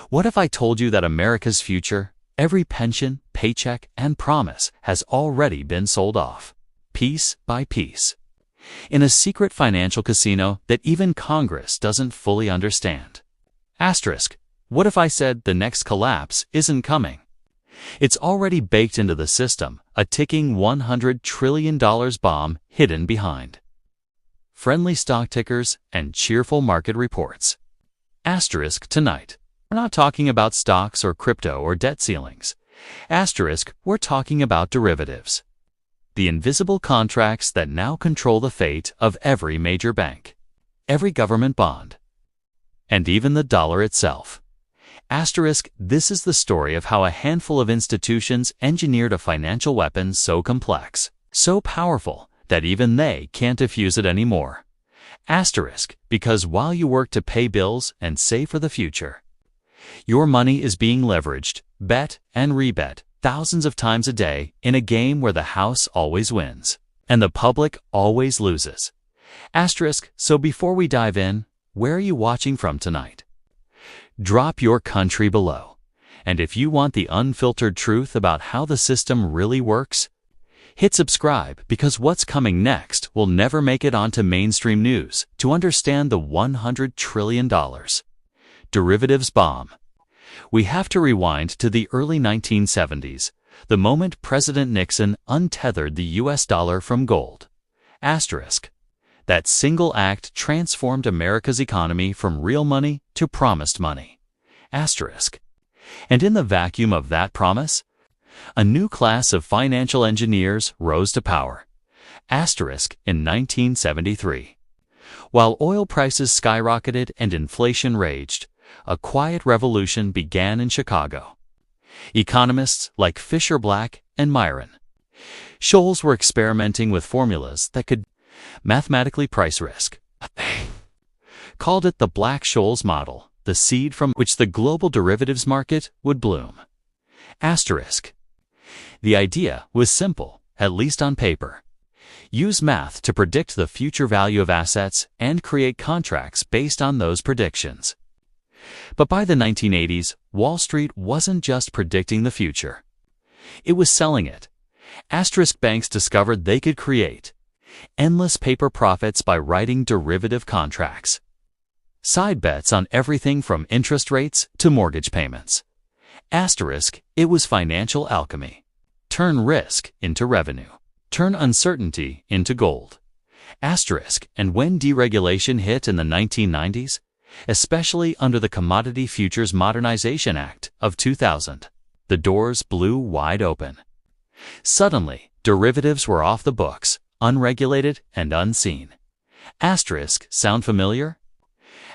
What if I told you that America's future, every pension, paycheck, and promise has already been sold off, piece by piece, in a secret financial casino that even Congress doesn't fully understand? Asterisk. What if I said the next collapse isn't coming? It's already baked into the system, a ticking $100 trillion bomb hidden behind friendly stock tickers and cheerful market reports. Asterisk tonight. We're not talking about stocks or crypto or debt ceilings. Asterisk, we're talking about derivatives. The invisible contracts that now control the fate of every major bank, every government bond, and even the dollar itself. Asterisk, this is the story of how a handful of institutions engineered a financial weapon so complex, so powerful, that even they can't defuse it anymore. Asterisk, because while you work to pay bills and save for the future, your money is being leveraged, bet and rebet thousands of times a day in a game where the house always wins and the public always loses. Asterisk, so before we dive in, where are you watching from tonight? Drop your country below. And if you want the unfiltered truth about how the system really works, hit subscribe, because what's coming next will never make it onto mainstream news. To understand the $100 trillion derivatives bomb, we have to rewind to the early 1970s, the moment President Nixon untethered the US dollar from gold. Asterisk. That single act transformed America's economy from real money to promised money. Asterisk. And in the vacuum of that promise, a new class of financial engineers rose to power. Asterisk in 1973. While oil prices skyrocketed and inflation raged, a quiet revolution began in Chicago. Economists like Fisher Black and Myron Scholes were experimenting with formulas that could mathematically price risk. They called it the Black-Scholes model, the seed from which the global derivatives market would bloom. Asterisk. The idea was simple, at least on paper. Use math to predict the future value of assets and create contracts based on those predictions. But by the 1980s, Wall Street wasn't just predicting the future. It was selling it. Asterisk banks discovered they could create endless paper profits by writing derivative contracts. Side bets on everything from interest rates to mortgage payments. Asterisk, it was financial alchemy. Turn risk into revenue. Turn uncertainty into gold. Asterisk, and when deregulation hit in the 1990s, especially under the Commodity Futures Modernization Act of 2000, the doors blew wide open. Suddenly, derivatives were off the books, unregulated and unseen. Asterisk, sound familiar?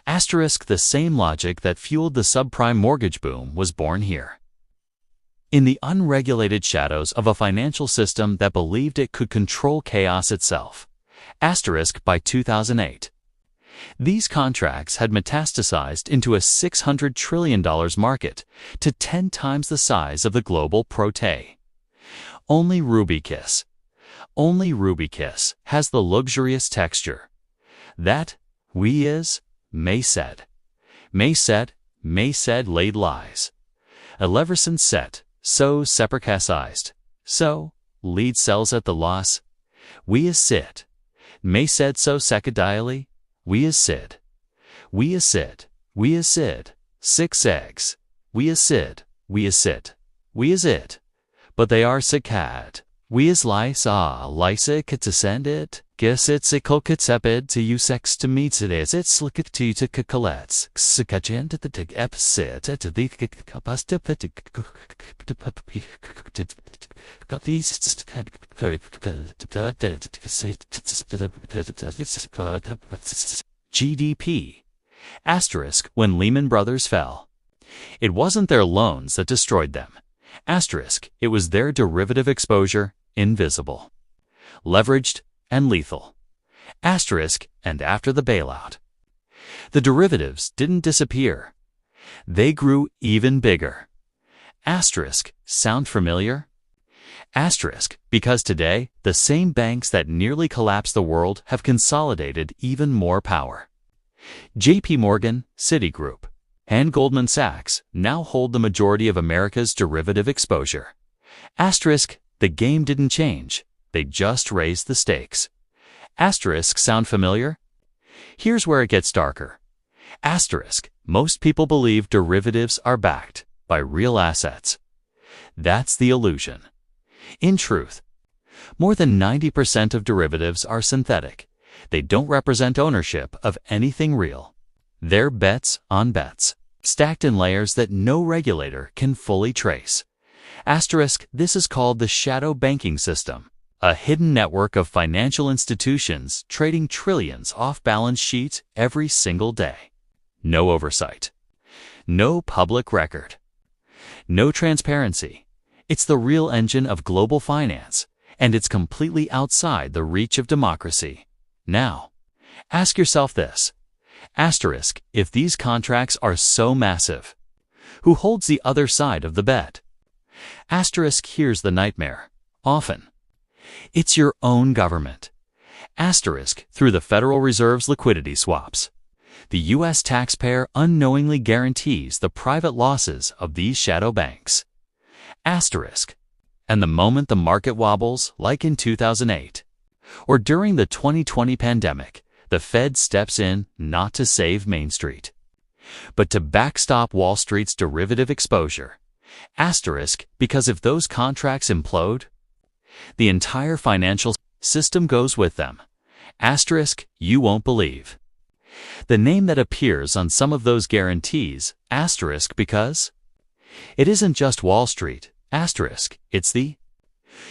Asterisk, the same logic that fueled the subprime mortgage boom was born here. In the unregulated shadows of a financial system that believed it could control chaos itself. Asterisk, by 2008. These contracts had metastasized into a $600 trillion market, to 10 times the size of the global prote. Only Rubykiss has the luxurious texture that we is May said laid lies. Eleverson set, so separcasized, so lead sells at the loss. We is sit. May said so secadially. We is sid. We is sid. We is sid. 6 eggs. We is sid. We is sit. We is it. But they are sicad. We is lice lice kitsascended. Guess it's a kolkitsepid to you sex to meet it as it's slick to kakalets. Skagent at the tig episit at the capacity got these GDP. Asterisk, when Lehman Brothers fell, it wasn't their loans that destroyed them. Asterisk, it was their derivative exposure, invisible, leveraged, and lethal. Asterisk, and after the bailout, the derivatives didn't disappear. They grew even bigger. Asterisk, sound familiar? Asterisk, because today, the same banks that nearly collapsed the world have consolidated even more power. JP Morgan, Citigroup, and Goldman Sachs now hold the majority of America's derivative exposure. Asterisk, the game didn't change. They just raised the stakes. Asterisk, sound familiar? Here's where it gets darker. Asterisk, most people believe derivatives are backed by real assets. That's the illusion. In truth, more than 90% of derivatives are synthetic. They don't represent ownership of anything real. They're bets on bets, stacked in layers that no regulator can fully trace. Asterisk, this is called the shadow banking system, a hidden network of financial institutions trading trillions off balance sheets every single day. No oversight. No public record. No transparency. It's the real engine of global finance, and it's completely outside the reach of democracy. Now, ask yourself this. Asterisk, if these contracts are so massive, who holds the other side of the bet? Asterisk, here's the nightmare. Often, it's your own government. Asterisk, through the Federal Reserve's liquidity swaps, the U.S. taxpayer unknowingly guarantees the private losses of these shadow banks. Asterisk, and the moment the market wobbles, like in 2008, or during the 2020 pandemic, the Fed steps in not to save Main Street, but to backstop Wall Street's derivative exposure. Asterisk, because if those contracts implode, the entire financial system goes with them. Asterisk, you won't believe the name that appears on some of those guarantees. Asterisk, because it isn't just Wall Street. Asterisk, it's the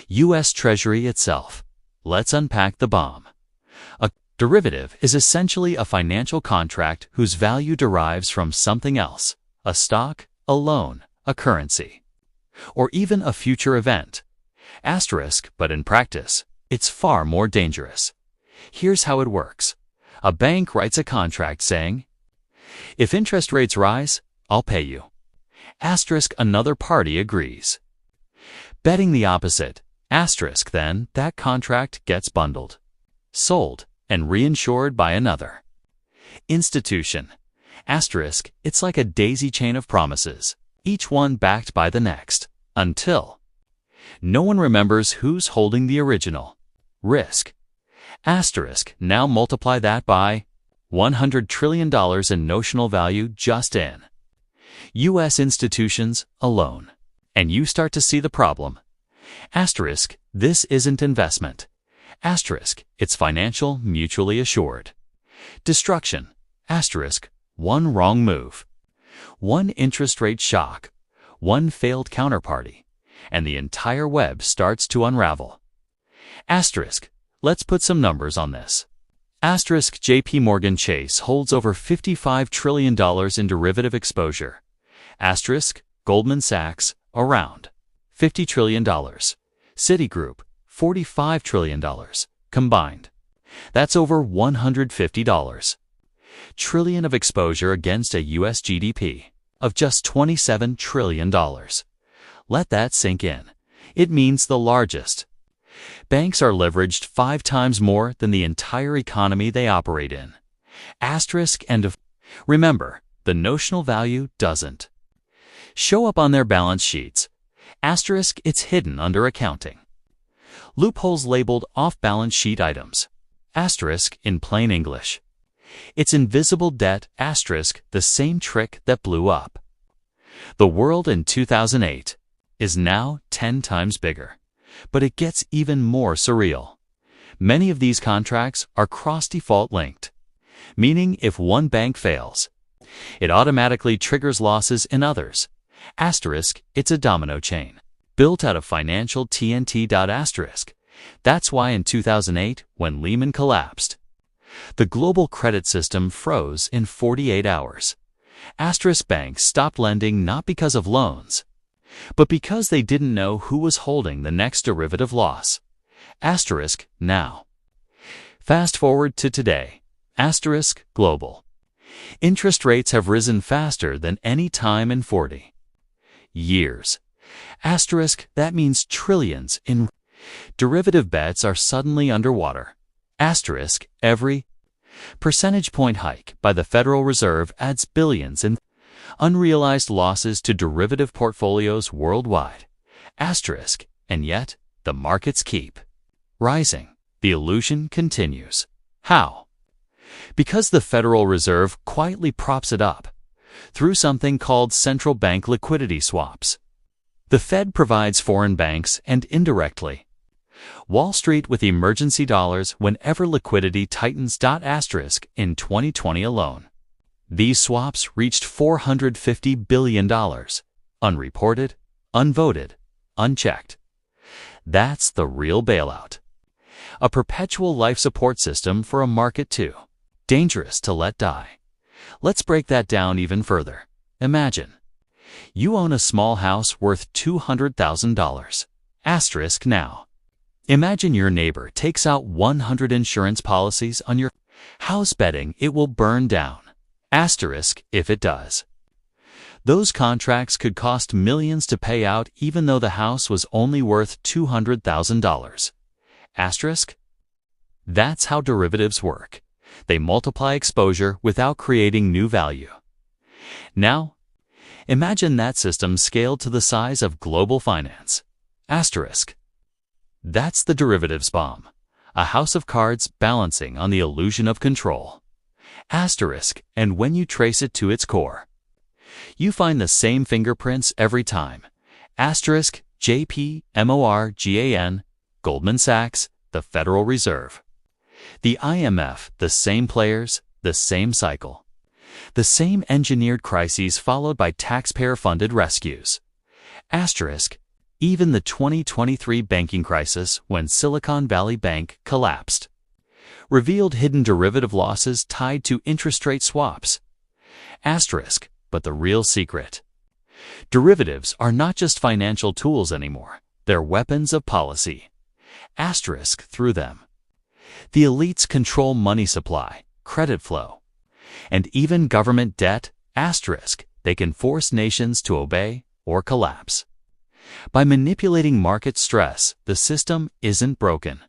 U.S. Treasury itself. Let's unpack the bomb. A derivative is essentially a financial contract whose value derives from something else, a stock, a loan, a currency, or even a future event. Asterisk, but in practice, it's far more dangerous. Here's how it works. A bank writes a contract saying, if interest rates rise, I'll pay you. Asterisk, another party agrees, betting the opposite. Asterisk, then that contract gets bundled, sold, and reinsured by another institution. Asterisk, it's like a daisy chain of promises, each one backed by the next, until no one remembers who's holding the original risk. Asterisk, now multiply that by $100 trillion in notional value just in U.S. institutions alone, and you start to see the problem. Asterisk, this isn't investment. Asterisk, it's financial mutually assured destruction. Asterisk, one wrong move, one interest rate shock, one failed counterparty, and the entire web starts to unravel. Asterisk, let's put some numbers on this. Asterisk, J.P. Morgan Chase holds over $55 trillion in derivative exposure. Asterisk, Goldman Sachs, around $50 trillion. Citigroup, $45 trillion combined. That's over $150 trillion of exposure against a U.S. GDP of just $27 trillion. Let that sink in. It means the largest banks are leveraged 5 times more than the entire economy they operate in. Asterisk, and remember, the notional value doesn't show up on their balance sheets. Asterisk, it's hidden under accounting loopholes labeled off-balance sheet items. Asterisk, in plain English, it's invisible debt. Asterisk, the same trick that blew up the world in 2008 is now 10 times bigger. But it gets even more surreal. Many of these contracts are cross-default linked, meaning if one bank fails, it automatically triggers losses in others. Asterisk, it's a domino chain, built out of financial TNT. Asterisk, that's why in 2008, when Lehman collapsed, the global credit system froze in 48 hours. Asterisk, banks stopped lending not because of loans, but because they didn't know who was holding the next derivative loss. Asterisk, now. Fast forward to today. Asterisk, global interest rates have risen faster than any time in 40 years. Asterisk, that means trillions in derivative bets are suddenly underwater. Asterisk, every percentage point hike by the Federal Reserve adds billions in unrealized losses to derivative portfolios worldwide. Asterisk, and yet, the markets keep rising. The illusion continues. How? Because the Federal Reserve quietly props it up through something called central bank liquidity swaps. The Fed provides foreign banks and indirectly Wall Street with emergency dollars whenever liquidity tightens. Asterisk, in 2020 alone, these swaps reached $450 billion, unreported, unvoted, unchecked. That's the real bailout. A perpetual life support system for a market too dangerous to let die. Let's break that down even further. Imagine you own a small house worth $200,000. Asterisk now. Imagine your neighbor takes out 100 insurance policies on your house betting it will burn down. Asterisk if it does. Those contracts could cost millions to pay out even though the house was only worth $200,000. Asterisk. That's how derivatives work. They multiply exposure without creating new value. Now, imagine that system scaled to the size of global finance. Asterisk. That's the derivatives bomb, a house of cards balancing on the illusion of control. Asterisk, and when you trace it to its core, you find the same fingerprints every time. Asterisk, JP, Morgan, Goldman Sachs, the Federal Reserve. The IMF, the same players, the same cycle. The same engineered crises followed by taxpayer-funded rescues. Asterisk, even the 2023 banking crisis when Silicon Valley Bank collapsed revealed hidden derivative losses tied to interest rate swaps. Asterisk, but the real secret. Derivatives are not just financial tools anymore. They're weapons of policy. Asterisk through them. The elites control money supply, credit flow, and even government debt. Asterisk, they can force nations to obey or collapse. By manipulating market stress, the system isn't broken.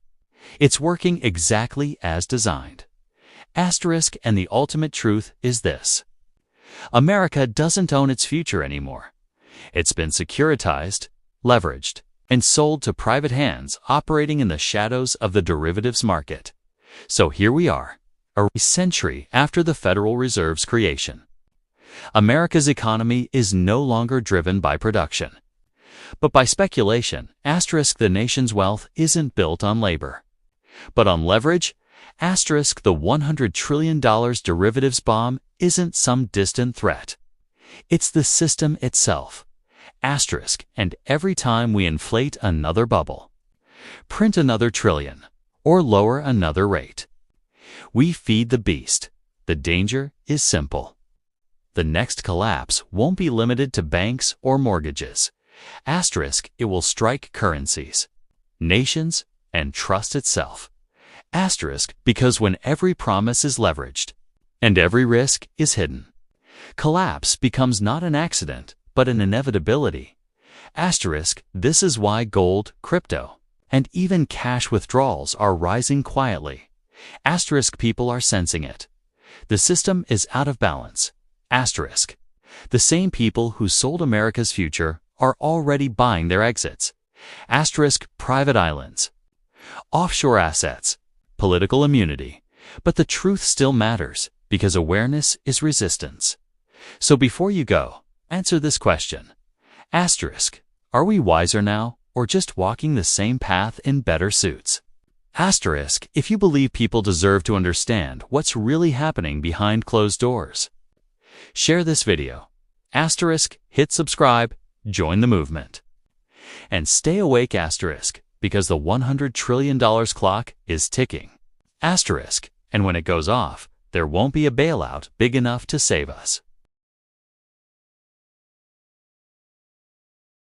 It's working exactly as designed. Asterisk, and the ultimate truth is this. America doesn't own its future anymore. It's been securitized, leveraged, and sold to private hands operating in the shadows of the derivatives market. So here we are, a century after the Federal Reserve's creation. America's economy is no longer driven by production, but by speculation. Asterisk, the nation's wealth isn't built on labor, but on leverage. Asterisk, the $100 trillion derivatives bomb isn't some distant threat. It's the system itself. Asterisk, and every time we inflate another bubble, print another trillion, or lower another rate, we feed the beast. The danger is simple. The next collapse won't be limited to banks or mortgages. Asterisk, it will strike currencies, nations, and trust itself. Asterisk, because when every promise is leveraged and every risk is hidden, collapse becomes not an accident, but an inevitability. Asterisk, this is why gold, crypto, and even cash withdrawals are rising quietly. Asterisk, people are sensing it. The system is out of balance. Asterisk, the same people who sold America's future are already buying their exits. Asterisk, private islands, offshore assets, political immunity. But the truth still matters because awareness is resistance. So before you go, answer this question. Asterisk, are we wiser now or just walking the same path in better suits? Asterisk, if you believe people deserve to understand what's really happening behind closed doors, share this video. Asterisk, hit subscribe, join the movement, and stay awake. Asterisk, because the $100 trillion clock is ticking. Asterisk, and when it goes off, there won't be a bailout big enough to save us.